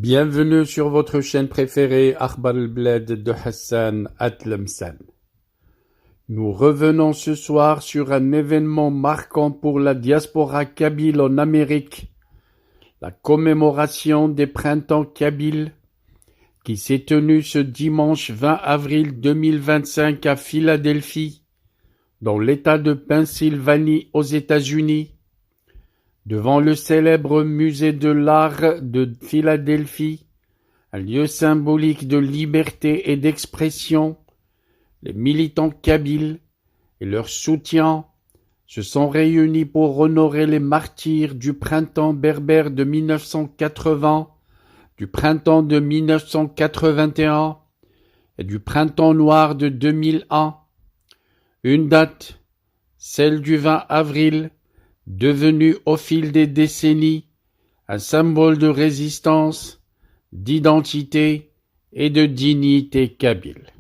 Bienvenue sur votre chaîne préférée Akhbar al-Bled de Hassan Atlemsan. Nous revenons ce soir sur un événement marquant pour la diaspora kabyle en Amérique, la commémoration des printemps kabyles qui s'est tenue ce dimanche 20 avril 2025 à Philadelphie, dans l'État de Pennsylvanie aux États-Unis, devant le célèbre musée de l'art de Philadelphie, un lieu symbolique de liberté et d'expression. Les militants kabyles et leurs soutiens se sont réunis pour honorer les martyrs du printemps berbère de 1980, du printemps de 1981 et du printemps noir de 2001. Une date, celle du 20 avril, devenue au fil des décennies un symbole de résistance, d'identité et de dignité kabyle.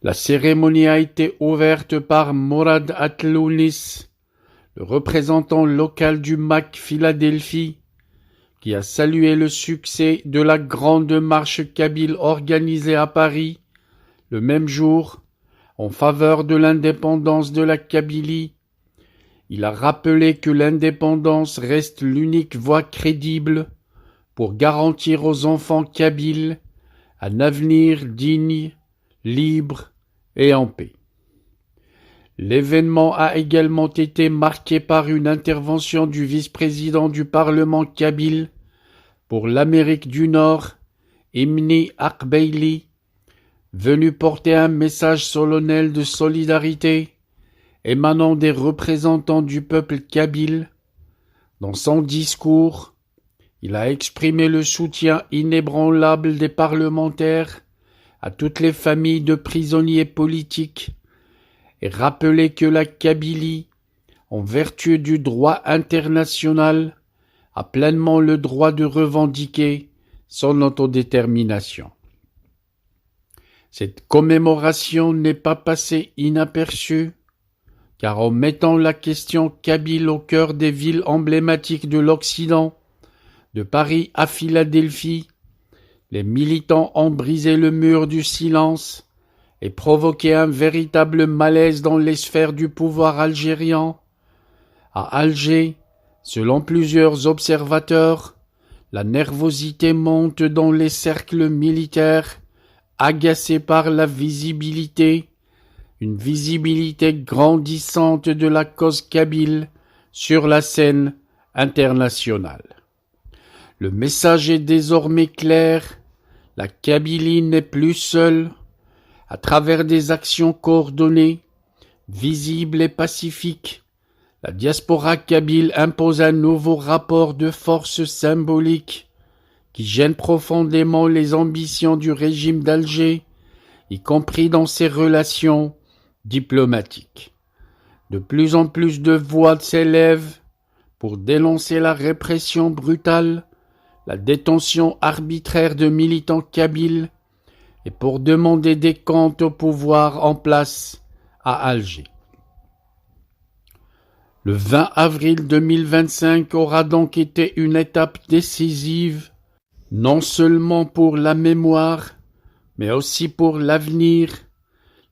La cérémonie a été ouverte par Morad Atlounis, le représentant local du MAC Philadelphie, qui a salué le succès de la grande marche kabyle organisée à Paris le même jour en faveur de l'indépendance de la Kabylie. Il a rappelé que l'indépendance reste l'unique voie crédible pour garantir aux enfants kabyles un avenir digne, libre et en paix. L'événement a également été marqué par une intervention du vice-président du Parlement kabyle pour l'Amérique du Nord, Imni Akbeili, venu porter un message solennel de solidarité émanant des représentants du peuple kabyle. Dans son discours, il a exprimé le soutien inébranlable des parlementaires à toutes les familles de prisonniers politiques et rappelé que la Kabylie, en vertu du droit international, a pleinement le droit de revendiquer son autodétermination. Cette commémoration n'est pas passée inaperçue, car en mettant la question kabyle au cœur des villes emblématiques de l'Occident, de Paris à Philadelphie, les militants ont brisé le mur du silence et provoqué un véritable malaise dans les sphères du pouvoir algérien. À Alger, selon plusieurs observateurs, la nervosité monte dans les cercles militaires, agacés par la visibilité, une visibilité grandissante de la cause kabyle sur la scène internationale. Le message est désormais clair, la Kabylie n'est plus seule. À travers des actions coordonnées, visibles et pacifiques, la diaspora kabyle impose un nouveau rapport de force symbolique qui gêne profondément les ambitions du régime d'Alger, y compris dans ses relations diplomatiques. De plus en plus de voix s'élèvent pour dénoncer la répression brutale, la détention arbitraire de militants kabyles et pour demander des comptes au pouvoir en place à Alger. Le 20 avril 2025 aura donc été une étape décisive, non seulement pour la mémoire, mais aussi pour l'avenir.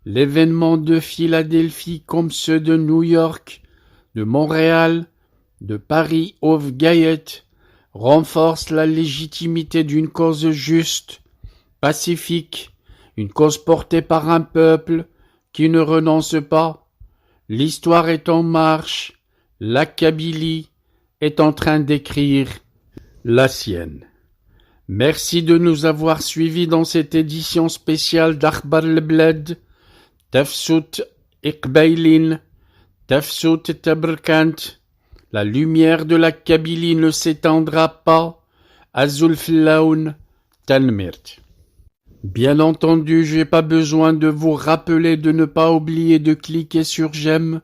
L'événement de Philadelphie comme ceux de New York, de Montréal, de Paris of Guyette renforce la légitimité d'une cause juste, pacifique, une cause portée par un peuple qui ne renonce pas. L'histoire est en marche, la Kabylie est en train d'écrire la sienne. Merci de nous avoir suivis dans cette édition spéciale d'Akhbar al-Bled. Tafsout Iqbailin, Tafsout Tabrkant. La lumière de la Kabylie ne s'éteindra pas. Azul Flaoun Tanmirt. Bien entendu, j'ai pas besoin de vous rappeler de ne pas oublier de cliquer sur j'aime.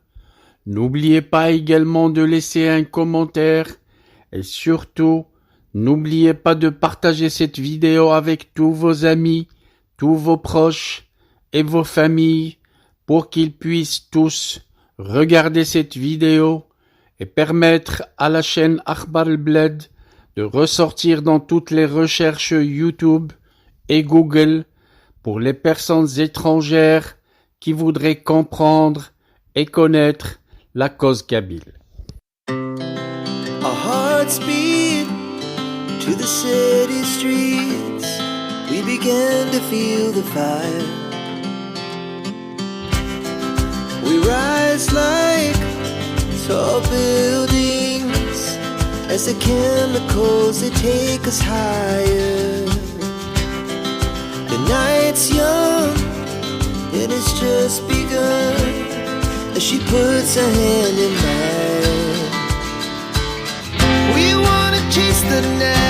N'oubliez pas également de laisser un commentaire et surtout, n'oubliez pas de partager cette vidéo avec tous vos amis, tous vos proches et vos familles pour qu'ils puissent tous regarder cette vidéo et permettre à la chaîne Akhbar al-Bled de ressortir dans toutes les recherches YouTube et Google pour les personnes étrangères qui voudraient comprendre et connaître la cause kabyle. Our hearts beat to the city streets. We began to feel the fire. We rise like tall buildings as the chemicals, they take us higher. The night's young and it's just begun as she puts her hand in mine. We wanna chase the night.